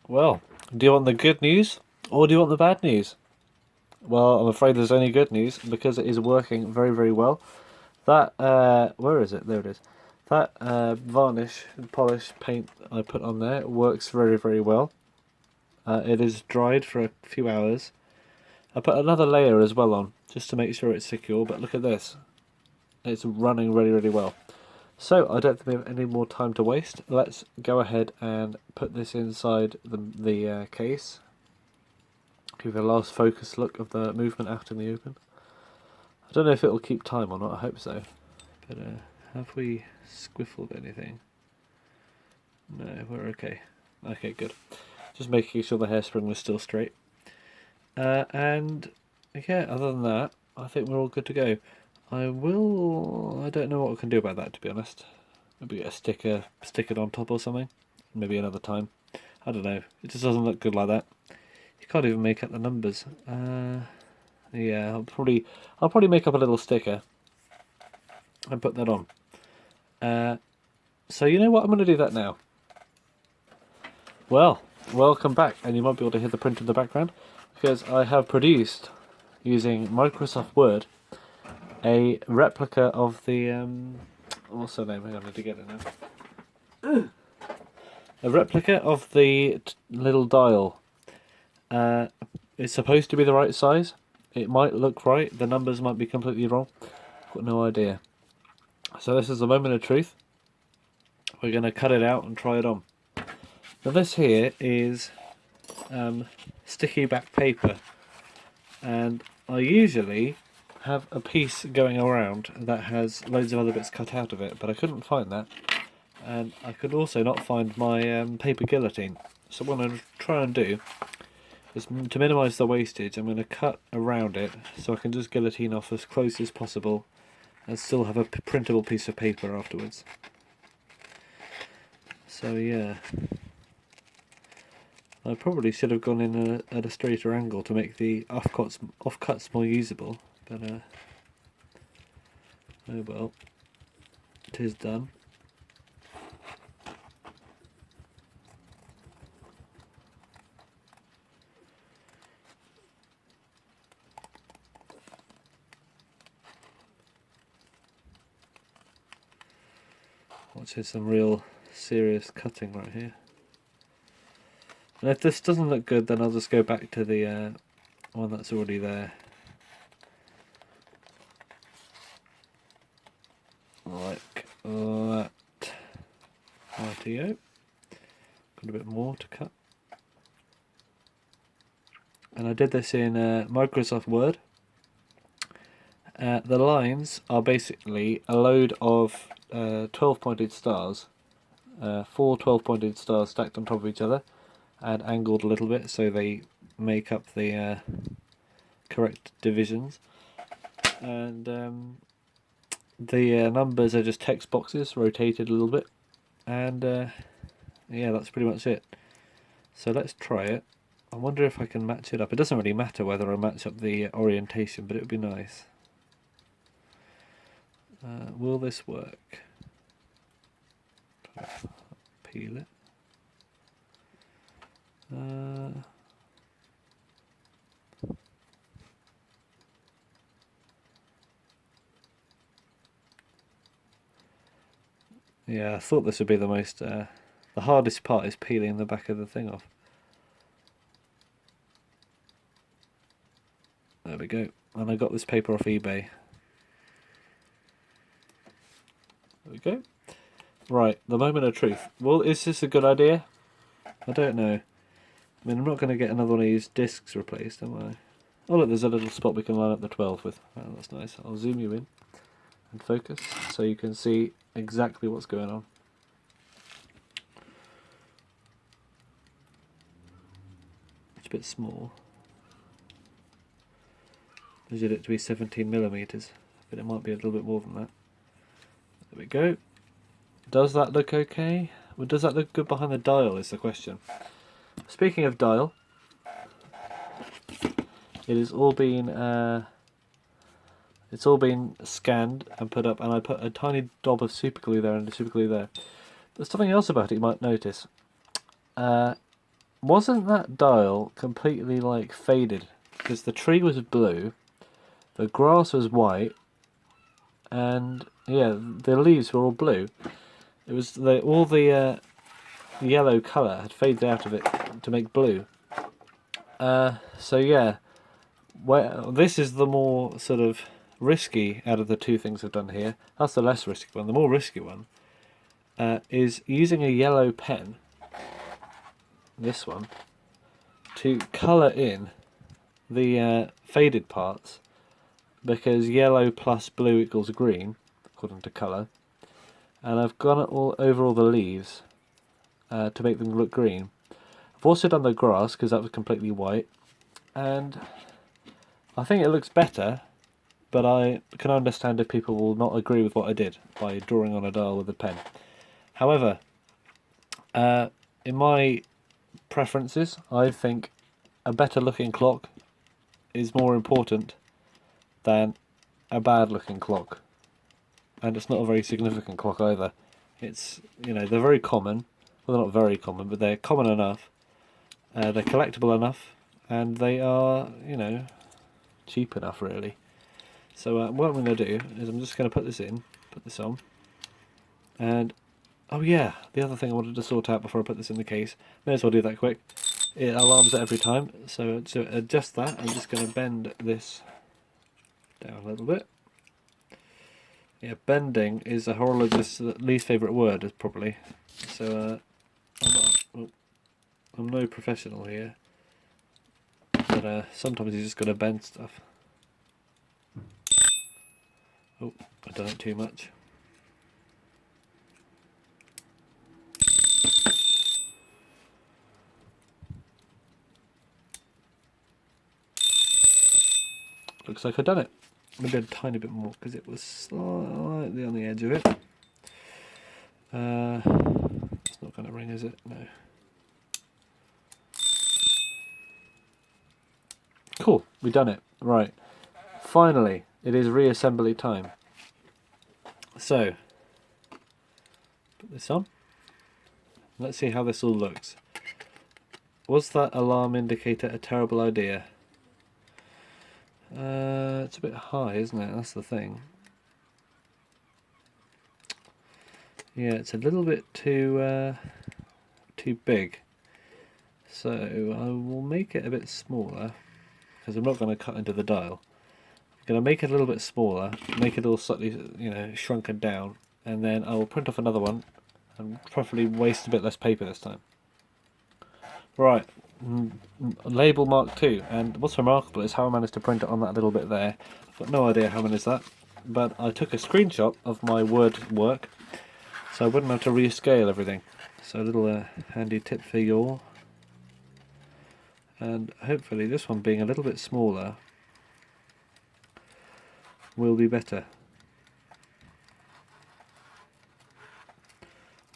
Well, do you want the good news or do you want the bad news? Well, I'm afraid there's only good news because it is working very, very well. That, where is it? There it is. That varnish and polish paint I put on there works very, very well. It is dried for a few hours. I put another layer as well on just to make sure it's secure, but look at this. It's running really, really well. So, I don't think we have any more time to waste. Let's go ahead and put this inside the case. Give a last focus look of the movement out in the open. I don't know if it'll keep time or not, I hope so. But have we squiffled anything? No, we're okay. Okay, good. Just making sure the hairspring was still straight. And yeah, other than that, I think we're all good to go. I don't know what we can do about that, to be honest. Maybe get a sticker, stick it on top or something. Maybe another time. I don't know. It just doesn't look good like that. You can't even make out the numbers. Yeah, I'll probably make up a little sticker and put that on. So you know what? I'm going to do that now. Well, welcome back, and you might be able to hear the print in the background because I have produced, using Microsoft Word, a replica of the what's her name? Hang on, I need to get it now. A replica of the little dial. It's supposed to be the right size. It might look right. The numbers might be completely wrong. Got no idea. So this is the moment of truth. We're going to cut it out and try it on. Now this here is sticky back paper, and I usually have a piece going around that has loads of other bits cut out of it, but I couldn't find that, and I could also not find my paper guillotine. So what I'm going to try and do is, to minimise the wastage, I'm going to cut around it so I can just guillotine off as close as possible and still have a printable piece of paper afterwards. So yeah, I probably should have gone in at a straighter angle to make the offcuts more usable, but oh well, it is done. Watch, there's some real serious cutting right here. And if this doesn't look good, then I'll just go back to the one that's already there. Like that. Rightio. Got a bit more to cut. And I did this in Microsoft Word. The lines are basically a load of 12-pointed stars. 4 12-pointed stars stacked on top of each other and angled a little bit so they make up the correct divisions. And the numbers are just text boxes rotated a little bit. And yeah, that's pretty much it. So let's try it. I wonder if I can match it up. It doesn't really matter whether I match up the orientation, but it would be nice. Will this work? Peel it. Yeah, I thought this would be the most... the hardest part is peeling the back of the thing off. There we go. And I got this paper off eBay. There we go. Right, the moment of truth. Well, is this a good idea? I don't know. I mean, I'm not going to get another one of these discs replaced, am I? Oh look, there's a little spot we can line up the 12 with. Oh, that's nice. I'll zoom you in and focus so you can see exactly what's going on. It's a bit small. Measured it to be 17mm, but it might be a little bit more than that. There we go. Does that look okay? Well, does that look good behind the dial is the question. Speaking of dial, it has all been it's all been scanned and put up, and I put a tiny daub of superglue there and a superglue there. There's something else about it you might notice. wasn't that dial completely like faded? Because the tree was blue, the grass was white, and yeah, the leaves were all blue. It was all the yellow colour had faded out of it to make blue. So yeah, this is the more sort of risky out of the two things I've done here. That's the less risky one. The more risky one is using a yellow pen, this one, to colour in the faded parts, because yellow plus blue equals green, according to colour, and I've gone all over all the leaves to make them look green. I've also done the grass because that was completely white, and I think it looks better, but I can understand if people will not agree with what I did by drawing on a dial with a pen. However, in my preferences, I think a better looking clock is more important than a bad looking clock. And it's not a very significant clock either. It's, they're very common. Well, they're not very common, but they're common enough. They're collectible enough, and they are, cheap enough, really. So what I'm going to do is I'm just going to put this on, and oh yeah, the other thing I wanted to sort out before I put this in the case, may as well do that quick. It alarms it every time, so to adjust that, I'm just going to bend this down a little bit. Yeah, bending is a horologist's least favourite word, probably. So I'm no professional here, but sometimes you just got to bend stuff. Oh, I've done it too much. Looks like I've done it. Maybe a tiny bit more because it was slightly on the edge of it. It's not going to ring, is it? No. Cool, we've done it. Right. Finally, it is reassembly time. So, put this on. Let's see how this all looks. Was that alarm indicator a terrible idea? It's a bit high, isn't it? That's the thing. Yeah, it's a little bit too big. So I will make it a bit smaller, because I'm not going to cut into the dial. I'm going to make it a little bit smaller, make it all slightly, shrunken down, and then I will print off another one and preferably waste a bit less paper this time. Right, label Mark 2, and what's remarkable is how I managed to print it on that little bit there. I've got no idea how I managed that, but I took a screenshot of my Word work, so I wouldn't have to rescale everything. So a little handy tip for you all. And hopefully this one being a little bit smaller will be better.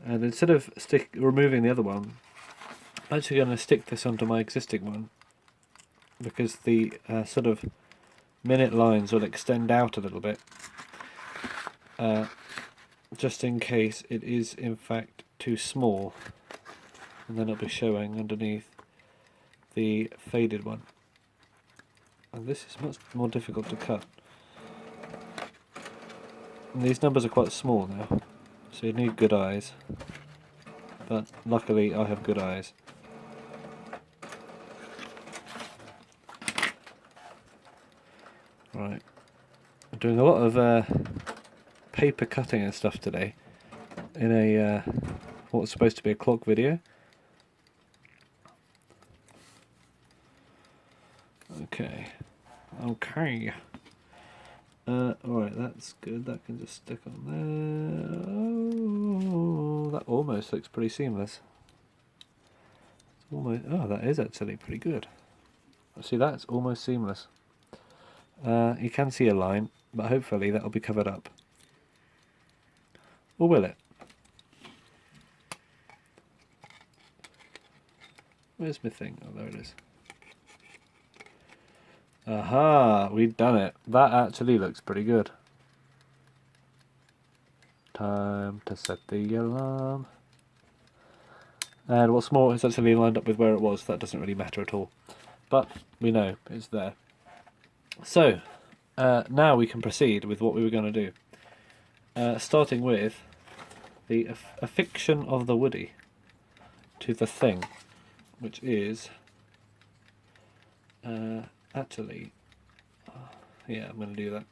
And instead of removing the other one, I'm actually going to stick this onto my existing one, because the sort of minute lines will extend out a little bit, just in case it is in fact too small, and then it'll be showing underneath the faded one. And this is much more difficult to cut. And these numbers are quite small now, so you need good eyes, but luckily I have good eyes. Right, I'm doing a lot of paper cutting and stuff today in a what's supposed to be a clock video. Okay. Alright, that's good. That can just stick on there. Oh, that almost looks pretty seamless. It's almost. Oh, that is actually pretty good. See, that's almost seamless. You can see a line, but hopefully that'll be covered up. Or will it? Where's my thing? Oh, there it is. Aha, we've done it. That actually looks pretty good. Time to set the alarm. And what's more, it's actually lined up with where it was. That doesn't really matter at all. But we know it's there. So, now we can proceed with what we were going to do. Starting with the affixation of the woody to the thing, which is actually, yeah, I'm going to do that.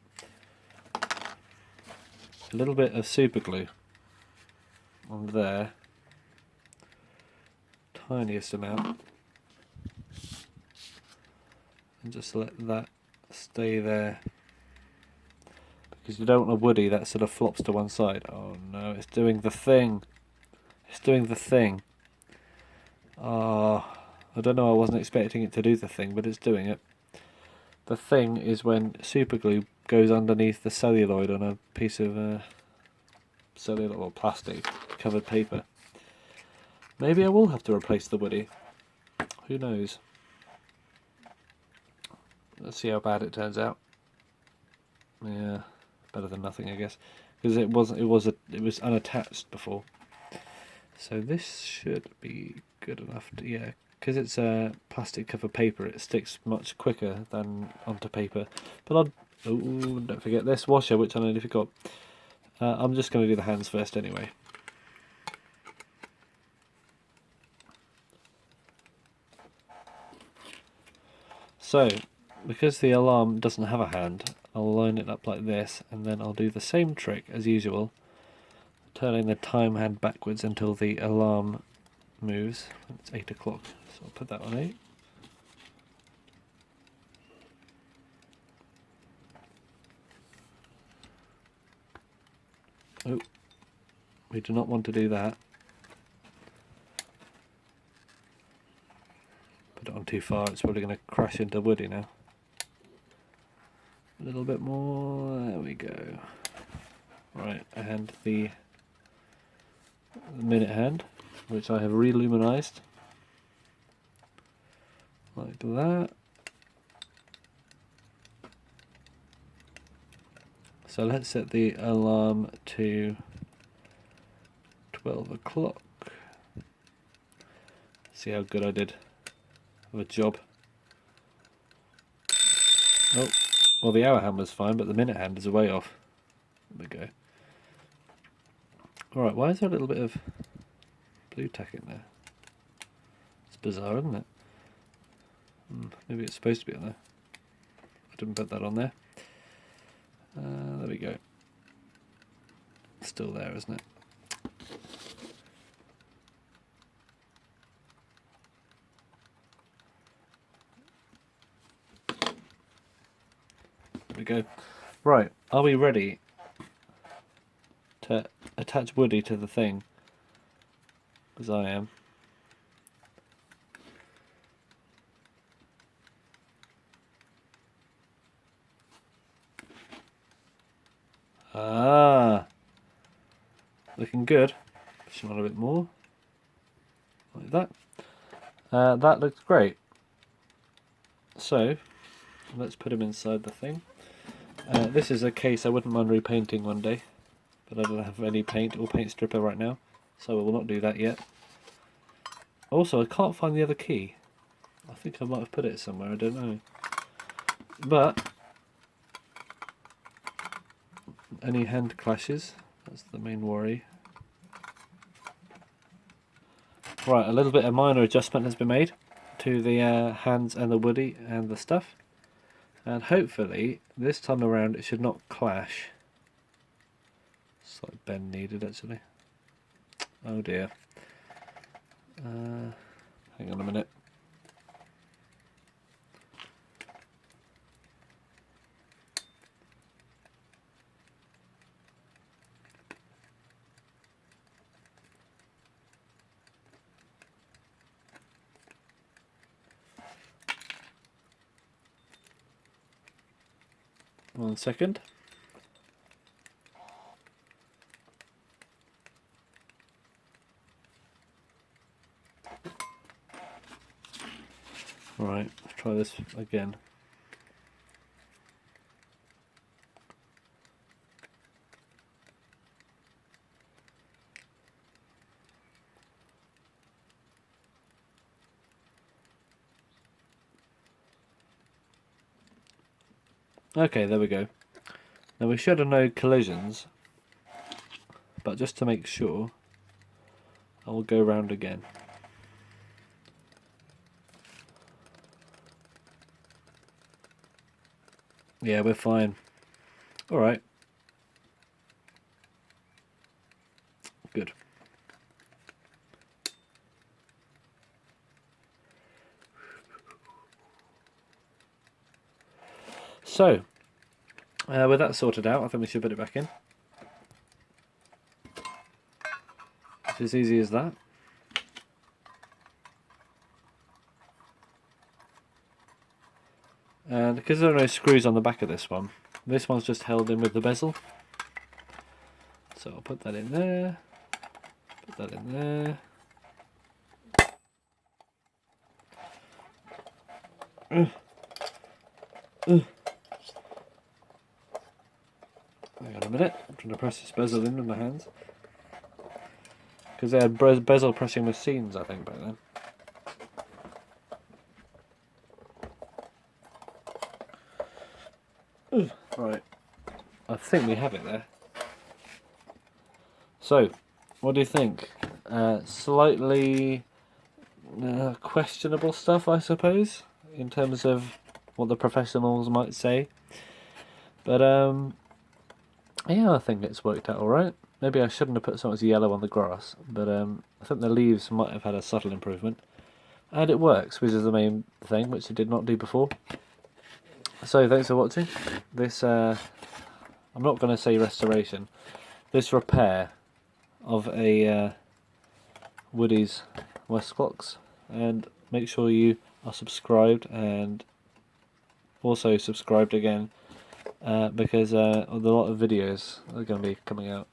A little bit of super glue on there, tiniest amount, and just let that stay there, because you don't want a woody that sort of flops to one side. Oh no, it's doing the thing. It's doing the thing. Ah, I don't know, I wasn't expecting it to do the thing, but it's doing it. The thing is when super glue goes underneath the celluloid on a piece of celluloid or plastic covered paper. Maybe I will have to replace the woody. Who knows? Let's see how bad it turns out. Yeah, better than nothing, I guess, because it was unattached before. So this should be good enough to, yeah, because it's a plastic covered paper, it sticks much quicker than onto paper. But don't forget this washer, which I nearly forgot. I'm just going to do the hands first anyway. So, because the alarm doesn't have a hand, I'll line it up like this, and then I'll do the same trick as usual, turning the time hand backwards until the alarm moves. It's 8 o'clock, so I'll put that on 8. Oh, we do not want to do that. Put it on too far, it's probably going to crash into woody now. A little bit more, there we go. Right, and the minute hand, which I have reluminized, like that. So let's set the alarm to 12 o'clock. See how good I did of a job. Oh, well, the hour hand was fine, but the minute hand is way off. There we go. Alright, why is there a little bit of blue tack in there? It's bizarre, isn't it? Maybe it's supposed to be on there. I didn't put that on there. There we go. It's still there, isn't it? There we go. Right, are we ready to attach woody to the thing? Because I am. Ah, looking good. Push him on a bit more, like that. That looks great. So, let's put him inside the thing. This is a case I wouldn't mind repainting one day, but I don't have any paint or paint stripper right now, so I will not do that yet. Also, I can't find the other key. I think I might have put it somewhere, I don't know. But any hand clashes, that's the main worry. Right, a little bit of minor adjustment has been made to the hands and the woody and the stuff, and hopefully this time around it should not clash. Slight bend needed actually. Oh dear. Hang on a minute. One second. Right, let's try this again. Okay, there we go. Now we should have no collisions, but just to make sure, I will go round again. Yeah, we're fine. Alright. Good. So, with that sorted out, I think we should put it back in. It's as easy as that. And because there are no screws on the back of this one's just held in with the bezel. So I'll put that in there, put that in there. Hang on a minute, I'm trying to press this bezel in with my hands. Because they had bezel pressing machines, I think, back then. Right, I think we have it there. So, what do you think? Slightly questionable stuff, I suppose, in terms of what the professionals might say. But yeah, I think it's worked out alright. Maybe I shouldn't have put so much yellow on the grass, but I think the leaves might have had a subtle improvement. And it works, which is the main thing, which it did not do before. So thanks for watching. This, I'm not going to say restoration, this repair of a Woody's Westclox. And make sure you are subscribed, and also subscribed again, because a lot of videos are going to be coming out.